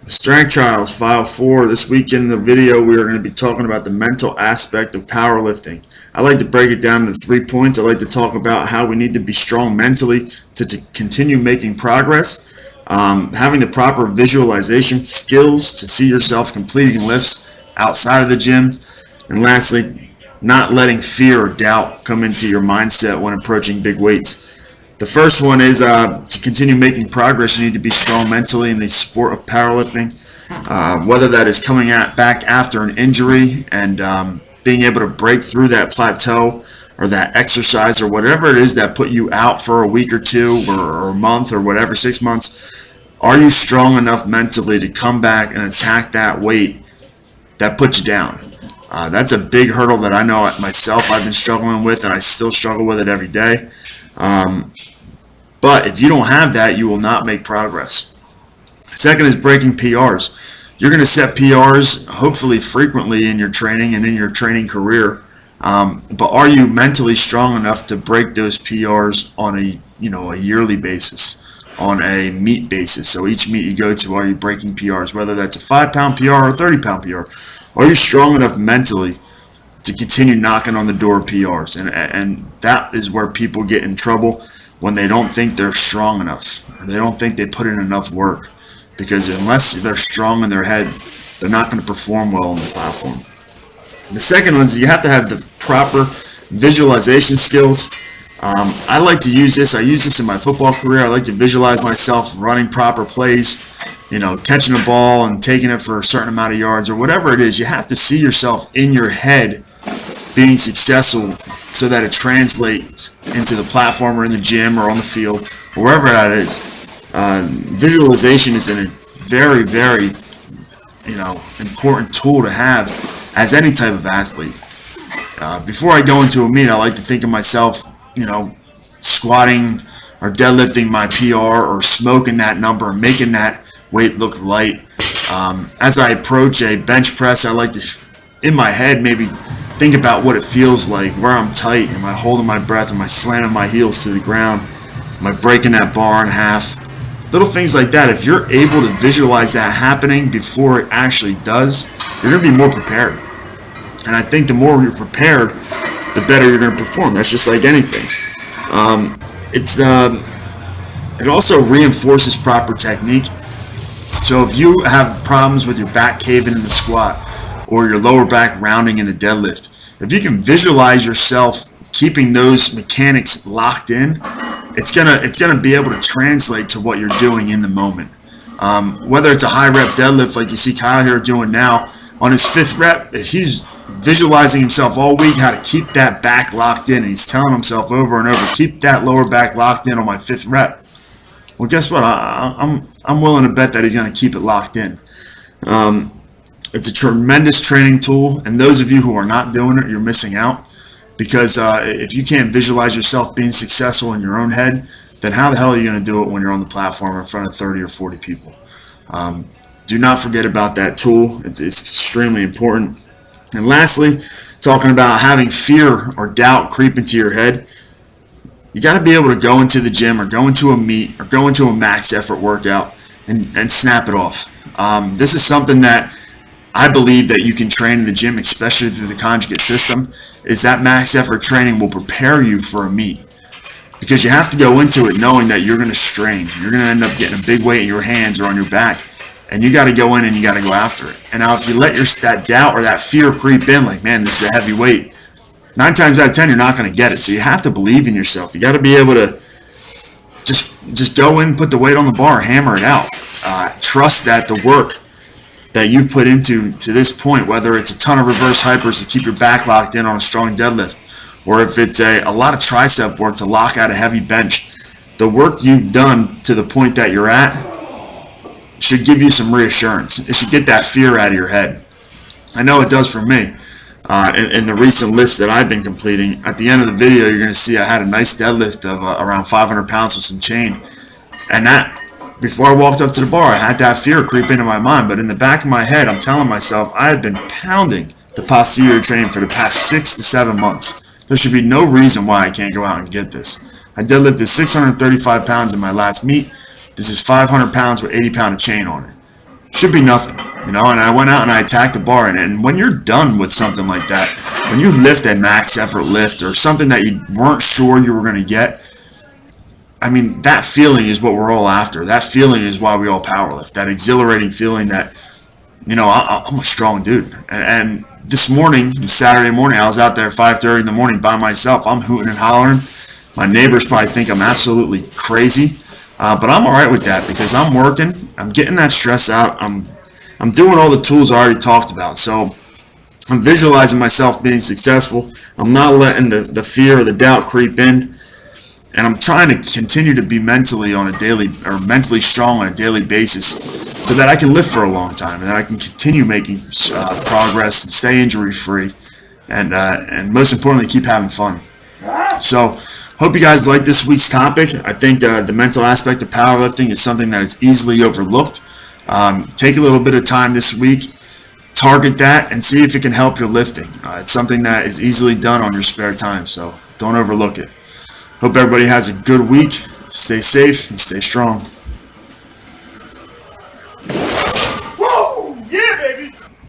Strength Trials, File 4. This week in the video, we are going to be talking about the mental aspect of powerlifting. I like to break it down into 3 points. I like to talk about how we need to be strong mentally to continue making progress, having the proper visualization skills to see yourself completing lifts outside of the gym, and lastly, not letting fear or doubt come into your mindset when approaching big weights. The first one is to continue making progress, you need to be strong mentally in the sport of powerlifting, whether that is coming back after an injury and being able to break through that plateau or that exercise or whatever it is that put you out for a week or two or a month or whatever, 6 months. Are you strong enough mentally to come back and attack that weight that put you down? That's a big hurdle that I know myself I've been struggling with, and I still struggle with it every day. But if you don't have that, you will not make progress. Second is breaking PRs. You're going to set PRs hopefully frequently in your training and in your training career. But are you mentally strong enough to break those PRs on a yearly basis, on a meet basis? So each meet you go to, are you breaking PRs? Whether that's a 5-pound PR or a 30-pound PR. Are you strong enough mentally to continue knocking on the door of PRs? And that is where people get in trouble, when they don't think they're strong enough, or they don't think they put in enough work, because unless they're strong in their head, they're not going to perform well on the platform. The second one is you have to have the proper visualization skills. I like to use this. I use this in my football career. I like to visualize myself running proper plays, catching a ball and taking it for a certain amount of yards or whatever it is. You have to see yourself in your head being successful so that it translates into the platform or in the gym or on the field, wherever that is. Visualization is a very, very important tool to have as any type of athlete. Before I go into a meet, I like to think of myself, squatting or deadlifting my PR or smoking that number, making that weight look light. As I approach a bench press, I like to, in my head, maybe think about what it feels like, where I'm tight. Am I holding my breath? Am I slamming my heels to the ground? Am I breaking that bar in half? Little things like that. If you're able to visualize that happening before it actually does, you're going to be more prepared. And I think the more you're prepared, the better you're going to perform. That's just like anything. It also reinforces proper technique. So if you have problems with your back caving in the squat, or your lower back rounding in the deadlift, if you can visualize yourself keeping those mechanics locked in, it's gonna be able to translate to what you're doing in the moment. Whether it's a high rep deadlift like you see Kyle here doing now, on his 5th rep, if he's visualizing himself all week how to keep that back locked in, and he's telling himself over and over, keep that lower back locked in on my 5th rep. Well, guess what? I'm willing to bet that he's gonna keep it locked in. It's a tremendous training tool, and those of you who are not doing it, you're missing out, because if you can't visualize yourself being successful in your own head, then how the hell are you going to do it when you're on the platform in front of 30 or 40 people? Do not forget about that tool. It's extremely important. And lastly, talking about having fear or doubt creep into your head, you got to be able to go into the gym or go into a meet or go into a max effort workout and snap it off. This is something that I believe that you can train in the gym, especially through the conjugate system, is that max effort training will prepare you for a meet. Because you have to go into it knowing that you're going to strain. You're going to end up getting a big weight in your hands or on your back. And you got to go in and you got to go after it. And now if you let that doubt or that fear creep in, like, man, this is a heavy weight, 9 times out of 10, you're not going to get it. So you have to believe in yourself. You got to be able to just go in, put the weight on the bar, hammer it out. Trust that the work that you've put into to this point, whether it's a ton of reverse hypers to keep your back locked in on a strong deadlift, or if it's a lot of tricep work to lock out a heavy bench, the work you've done to the point that you're at should give you some reassurance. It should get that fear out of your head. I know it does for me. In the recent lifts that I've been completing, at the end of the video, you're going to see I had a nice deadlift of around 500 pounds with some chain. And that, before I walked up to the bar, I had that fear creep into my mind. But in the back of my head, I'm telling myself I have been pounding the posterior training for the past 6 to 7 months. There should be no reason why I can't go out and get this. I deadlifted 635 pounds in my last meet. This is 500 pounds with 80 pound of chain on it. should be nothing, you know. And I went out and I attacked the bar. And when you're done with something like that, when you lift a max effort lift or something that you weren't sure you were going to get, I mean, that feeling is what we're all after. That feeling is why we all powerlift. That exhilarating feeling that, you know, I'm a strong dude. And this morning, Saturday morning, I was out there at 5:30 in the morning by myself. I'm hooting and hollering. My neighbors probably think I'm absolutely crazy, but I'm all right with that because I'm working. I'm getting that stress out. I'm doing all the tools I already talked about. So I'm visualizing myself being successful. I'm not letting the fear or the doubt creep in. And I'm trying to continue to be mentally strong on a daily basis so that I can live for a long time and that I can continue making progress and stay injury free and most importantly keep having fun. So hope you guys like this week's topic. I think the mental aspect of powerlifting is something that is easily overlooked. Take a little bit of time this week, target that, and see if it can help your lifting. It's something that is easily done on your spare time, so don't overlook it. Hope everybody has a good week. Stay safe and stay strong.